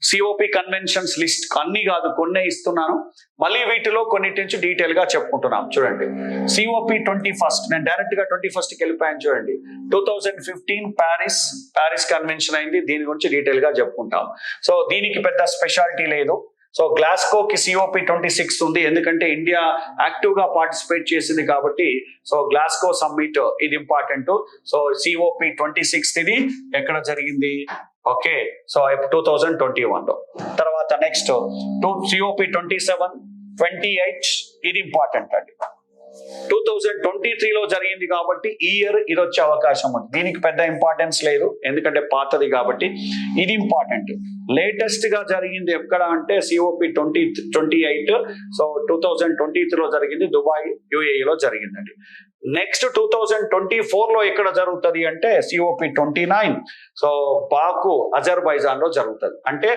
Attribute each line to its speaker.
Speaker 1: COP conventions list అన్ని కాదు, కొన్నే ఇస్తున్నాను. మళ్ళీ వీటిలో కొన్నిటి నుంచి డీటెయిల్ గా చెప్పుకుంటున్నాం. చూడండి, సిఓపి 21, నేను డైరెక్ట్ గా 21కి వెళ్ళిపోయాను. చూడండి, 2015 ప్యారిస్ కన్వెన్షన్ అయింది. దీని గురించి డీటెయిల్ గా చెప్పుకుంటాం. సో దీనికి పెద్ద స్పెషాలిటీ లేదు. సో గ్లాస్కోకి సిఓపి 26 ఉంది, ఎందుకంటే ఇండియా యాక్టివ్ గా పార్టిసిపేట్ చేసింది కాబట్టి. సో గ్లాస్కో సమ్మిట్ ఇది ఇంపార్టెంట్. సో సిఓపి 26 ఇది ఎక్కడ జరిగింది? ఓకే, సో 2021 లో. తర్వాత నెక్స్ట్ సిఓపి 27, 28 ఇది ఇంపార్టెంట్ అండి. 2023లో జరిగింది కాబట్టి ఈ ఇయర్ ఇది వచ్చే అవకాశం ఉంది. దీనికి పెద్ద ఇంపార్టెన్స్ లేదు, ఎందుకంటే పాతది కాబట్టి. ఇది ఇంపార్టెంట్. లేటెస్ట్ గా జరిగింది ఎక్కడ అంటే సిఓపి 28. సో 2023లో జరిగింది, దుబాయ్ యుఏఈలో జరిగిందండి. నెక్స్ట్ 2024లో ఎక్కడ జరుగుతుంది అంటే సిఓపి 29. సో బాకు అజర్బైజాన్ లో జరుగుతుంది. అంటే